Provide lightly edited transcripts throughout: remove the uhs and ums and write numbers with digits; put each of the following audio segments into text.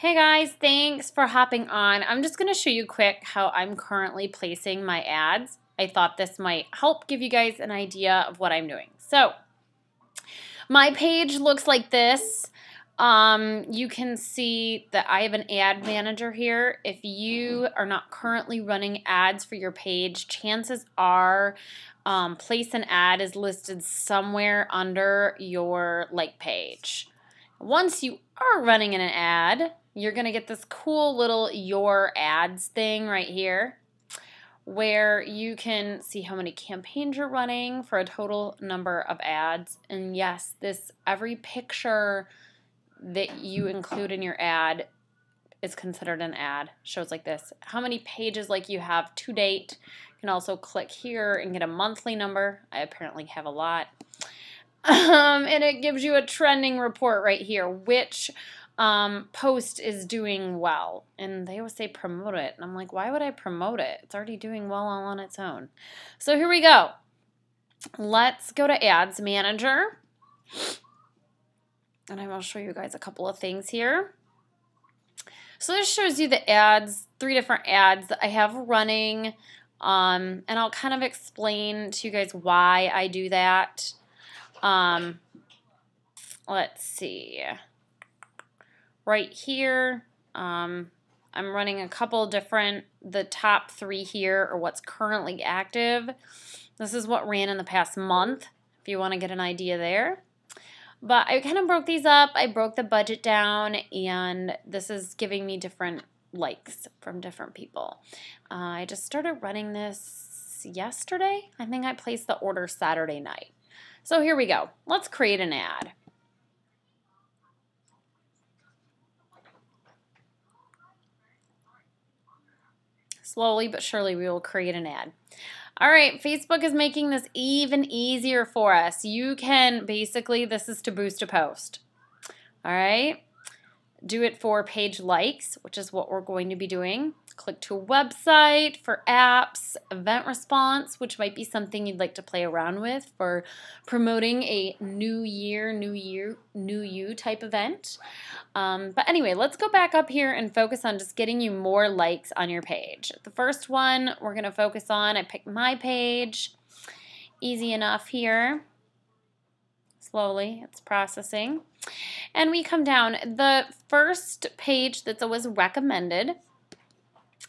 Hey guys, thanks for hopping on. I'm just going to show you quick how I'm currently placing my ads. I thought this might help give you guys an idea of what I'm doing. So, my page looks like this. You can see that I have an ad manager here. If you are not currently running ads for your page, chances are place an ad is listed somewhere under your like page. Once you are running an ad, you're going to get this cool little your ads thing right here where you can see how many campaigns you're running for a total number of ads. And yes, every picture that you include in your ad is considered an ad. Shows like this. How many pages like you have to date. You can also click here and get a monthly number. I apparently have a lot. And it gives you a trending report right here, which post is doing well. And they always say promote it. And I'm like, why would I promote it? It's already doing well all on its own. So here we go. Let's go to Ads Manager. And I will show you guys a couple of things here. So this shows you the ads, 3 different ads that I have running. And I'll kind of explain to you guys why I do that. Let's see. Right here, I'm running a couple different, the top 3 here are what's currently active. This is what ran in the past month, if you want to get an idea there. But I kind of broke these up. I broke the budget down, and this is giving me different likes from different people. I just started running this yesterday. I think I placed the order Saturday night. So here we go. Let's create an ad. Slowly but surely we will create an ad. All right, Facebook is making this even easier for us. You can basically, this is to boost a post. All right, do it for page likes, which is what we're going to be doing. Click to a website for apps, event response, which might be something you'd like to play around with for promoting a new year, new you type event. But anyway, let's go back up here and focus on just getting you more likes on your page. The first one we're going to focus on, I picked my page. Easy enough here. Slowly, it's processing. And we come down. The first page that's always recommended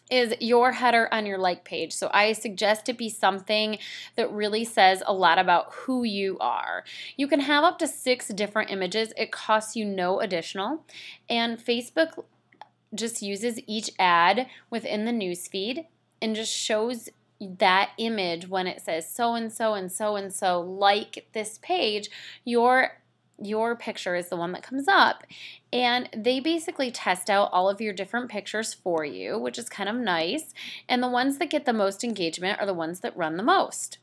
is your header on your like page. So I suggest it be something that really says a lot about who you are. You can have up to 6 different images. It costs you no additional. And Facebook just uses each ad within the newsfeed and just shows that image when it says so-and-so and so-and-so like this page, your picture is the one that comes up. And they basically test out all of your different pictures for you, which is kind of nice. And the ones that get the most engagement are the ones that run the most.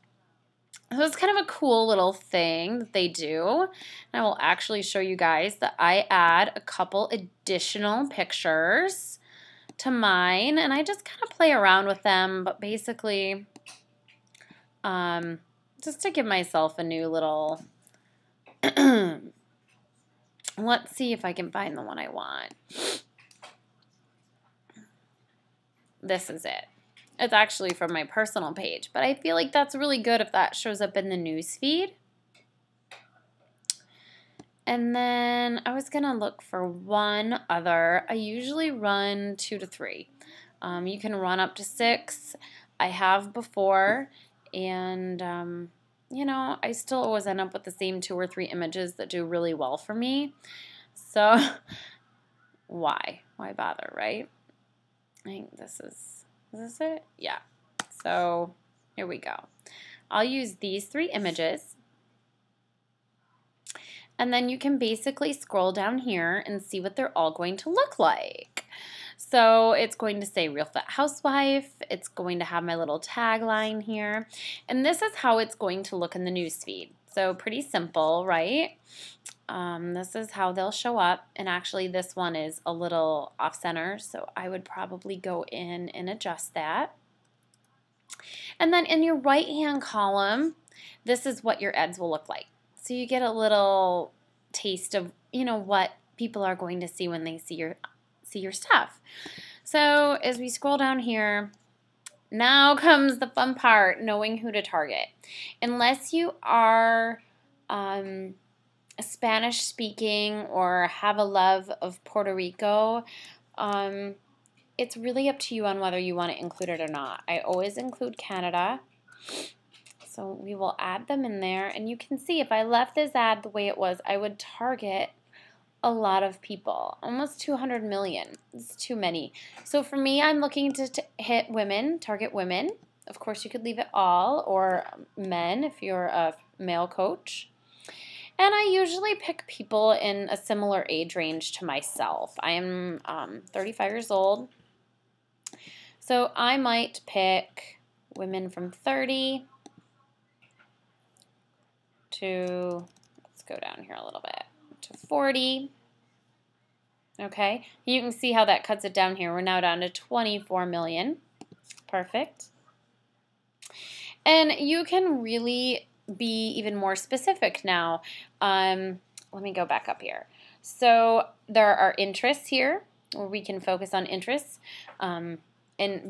So it's kind of a cool little thing that they do. And I will actually show you guys that I add a couple additional pictures to mine. And I just kind of play around with them, but basically just to give myself a new little... Let's see if I can find the one I want. This is it. It's actually from my personal page, but I feel like that's really good if that shows up in the news feed. And then I was going to look for one other. I usually run 2 to 3. You can run up to 6. I have before, and you know, I still always end up with the same 2 or 3 images that do really well for me. So, why? Why bother, right? I think is this it? Yeah. So, here we go. I'll use these 3 images. And then you can basically scroll down here and see what they're all going to look like. So it's going to say Real Fit Housewife. It's going to have my little tagline here. And this is how it's going to look in the newsfeed. So pretty simple, right? This is how they'll show up. And actually this one is a little off-center, so I would probably go in and adjust that. And then in your right-hand column, this is what your ads will look like. So you get a little taste of, you know, what people are going to see when they see your see your stuff. So as we scroll down here, now comes the fun part, knowing who to target. Unless you are Spanish speaking or have a love of Puerto Rico, it's really up to you on whether you want to include it or not. I always include Canada. So we will add them in there, and you can see if I left this ad the way it was, I would target a lot of people, almost 200 million. It's too many. So for me, I'm looking to hit women, target women. Of course, you could leave it all, or men if you're a male coach. And I usually pick people in a similar age range to myself. I am 35 years old. So I might pick women from 30 to, let's go down here a little bit, to 40. Okay, you can see how that cuts it down here. We're now down to 24 million. Perfect. And you can really be even more specific now. Let me go back up here. So there are interests here where we can focus on interests, and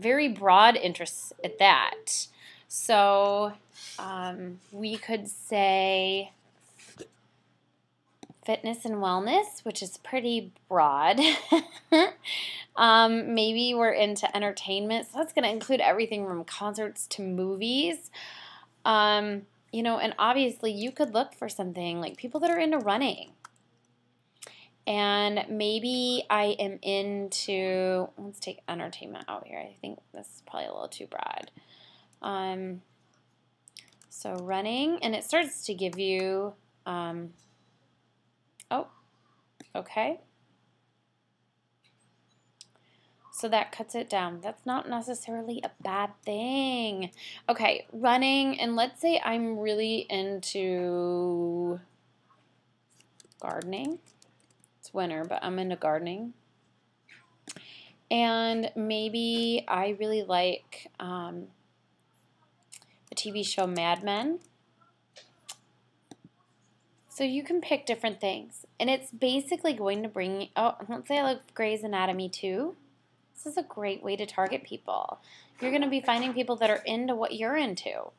very broad interests at that. So we could say fitness and wellness, which is pretty broad. Maybe we're into entertainment, so that's going to include everything from concerts to movies. You know, and obviously you could look for something like people that are into running. And maybe I am into, let's take entertainment out here. I think this is probably a little too broad. So running, and it starts to give you, oh, okay. So that cuts it down. That's not necessarily a bad thing. Okay, running, and let's say I'm really into gardening. It's winter, but I'm into gardening. And maybe I really like the TV show Mad Men. So you can pick different things. And it's basically going to bring, oh, let's say I like Grey's Anatomy too. This is a great way to target people. You're going to be finding people that are into what you're into.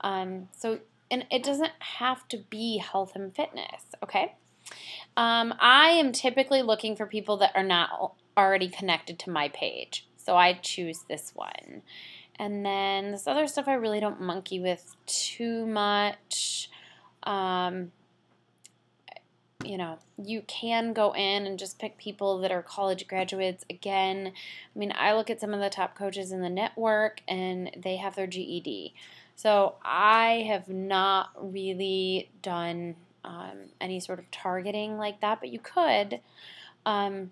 And it doesn't have to be health and fitness, okay? I am typically looking for people that are not already connected to my page. So I choose this one. And then this other stuff I really don't monkey with too much. You know, you can go in and just pick people that are college graduates. Again, I mean, I look at some of the top coaches in the network and they have their GED. So I have not really done any sort of targeting like that, but you could. And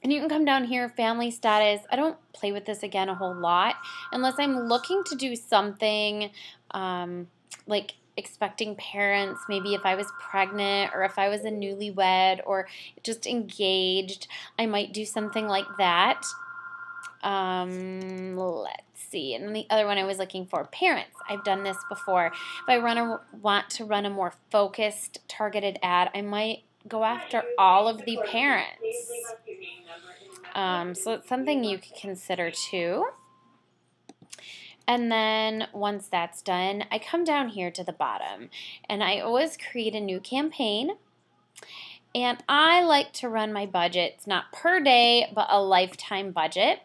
you can come down here, family status. I don't play with this again a whole lot unless I'm looking to do something like expecting parents, maybe if I was pregnant or if I was a newlywed or just engaged, I might do something like that. Let's see. And the other one I was looking for, parents. I've done this before. If I want to run a more focused, targeted ad, I might go after all of the parents. So it's something you could consider too. And then once that's done, I come down here to the bottom and I always create a new campaign. And I like to run my budgets not per day, but a lifetime budget.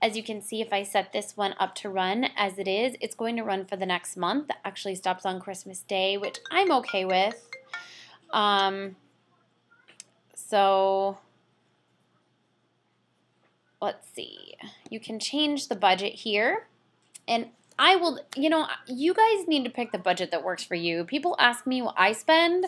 As you can see, if I set this one up to run as it is, it's going to run for the next month. That actually stops on Christmas Day, which I'm okay with. So let's see. You can change the budget here. And I will, you know, you guys need to pick the budget that works for you. People ask me what I spend.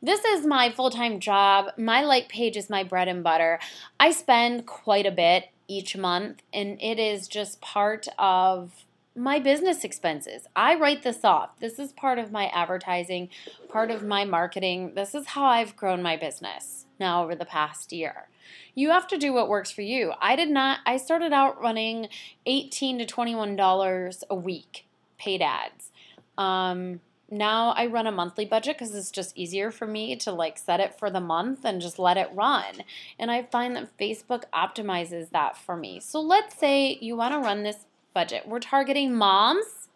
This is my full-time job. My like page is my bread and butter. I spend quite a bit each month, and it is just part of my business expenses. I write this off. This is part of my advertising, part of my marketing. This is how I've grown my business now over the past year. You have to do what works for you. I started out running $18 to $21 a week paid ads. Now now I run a monthly budget because it's just easier for me to like set it for the month and just let it run. And I find that Facebook optimizes that for me. So let's say you want to run this budget. We're targeting moms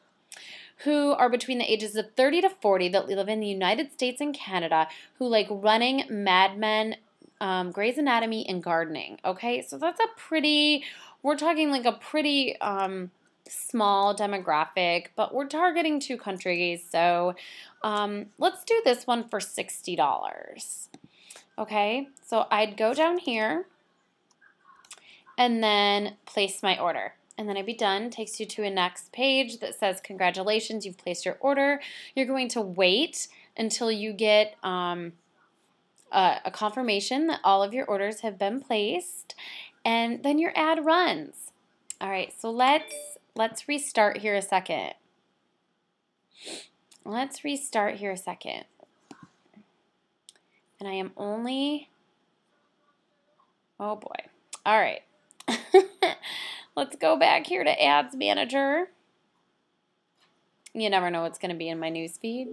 who are between the ages of 30 to 40 that live in the United States and Canada who like running Mad Men, Grey's Anatomy, and gardening. Okay, so that's we're talking like a pretty small demographic, but we're targeting 2 countries. So let's do this one for $60. Okay, so I'd go down here and then place my order. And then I'd be done. Takes you to a next page that says, congratulations, you've placed your order. You're going to wait until you get a confirmation that all of your orders have been placed, and then your ad runs. All right, so let's restart here a second. Let's restart here a second. And I am only, oh boy. All right. Let's go back here to Ads Manager. You never know what's going to be in my newsfeed.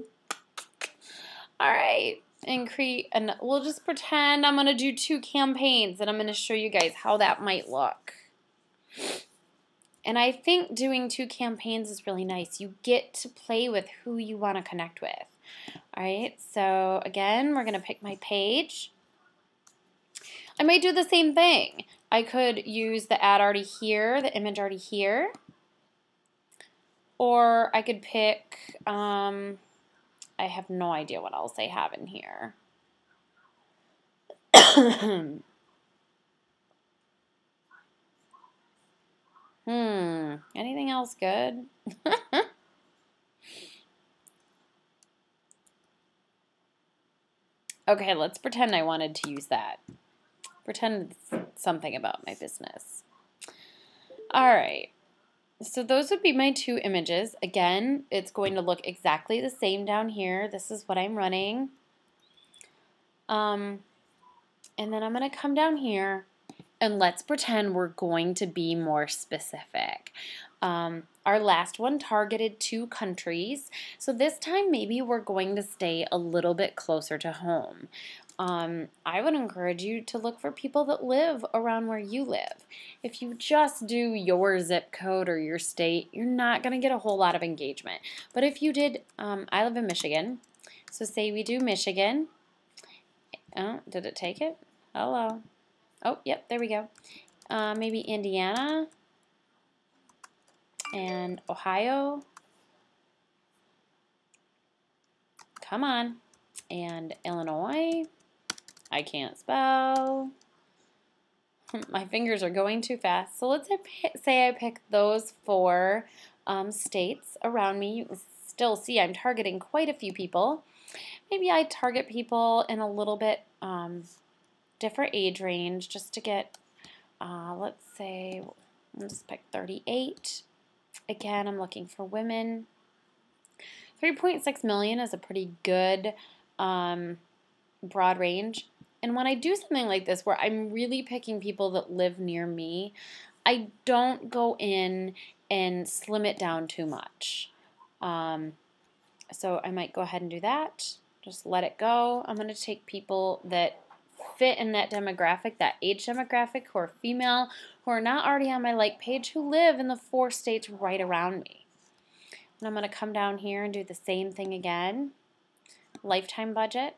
All right. And we'll just pretend I'm going to do 2 campaigns, and I'm going to show you guys how that might look. And I think doing 2 campaigns is really nice. You get to play with who you want to connect with. All right, so again, we're going to pick my page. I might do the same thing. I could use the ad already here, the image already here. Or I could pick, I have no idea what else I have in here. Anything else good? Okay, let's pretend I wanted to use that. Pretend it's something about my business. All right. So those would be my 2 images. Again, it's going to look exactly the same down here. This is what I'm running. And then I'm going to come down here, and let's pretend we're going to be more specific. Our last one targeted 2 countries. So this time maybe we're going to stay a little bit closer to home. I would encourage you to look for people that live around where you live. If you just do your zip code or your state, you're not going to get a whole lot of engagement. But if you did, I live in Michigan, so say we do Michigan. Oh, did it take it? Hello. Oh, yep, there we go. Maybe Indiana and Ohio. Come on. And Illinois. I can't spell. My fingers are going too fast. So let's say I pick those 4 states around me. You can still see I'm targeting quite a few people. Maybe I target people in a little bit different age range just to get, let's say, I'll just pick 38. Again, I'm looking for women. 3.6 million is a pretty good broad range. And when I do something like this where I'm really picking people that live near me, I don't go in and slim it down too much. So I might go ahead and do that. Just let it go. I'm going to take people that fit in that demographic, that age demographic, who are female, who are not already on my like page, who live in the 4 states right around me. And I'm going to come down here and do the same thing again. Lifetime budget.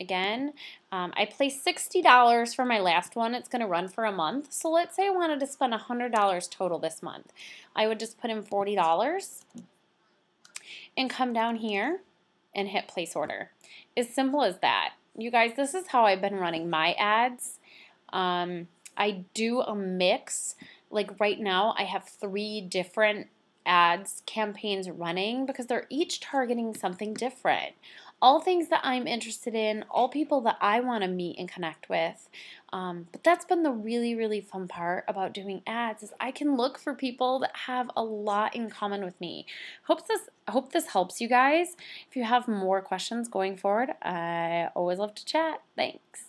Again, I placed $60 for my last one. It's going to run for a month. So let's say I wanted to spend $100 total this month. I would just put in $40 and come down here and hit place order. As simple as that. You guys, this is how I've been running my ads. I do a mix. Like right now, I have 3 different ads campaigns running because they're each targeting something different. All things that I'm interested in, all people that I want to meet and connect with. But that's been the really, really fun part about doing ads is I can look for people that have a lot in common with me. Hope this helps you guys. If you have more questions going forward, I always love to chat. Thanks.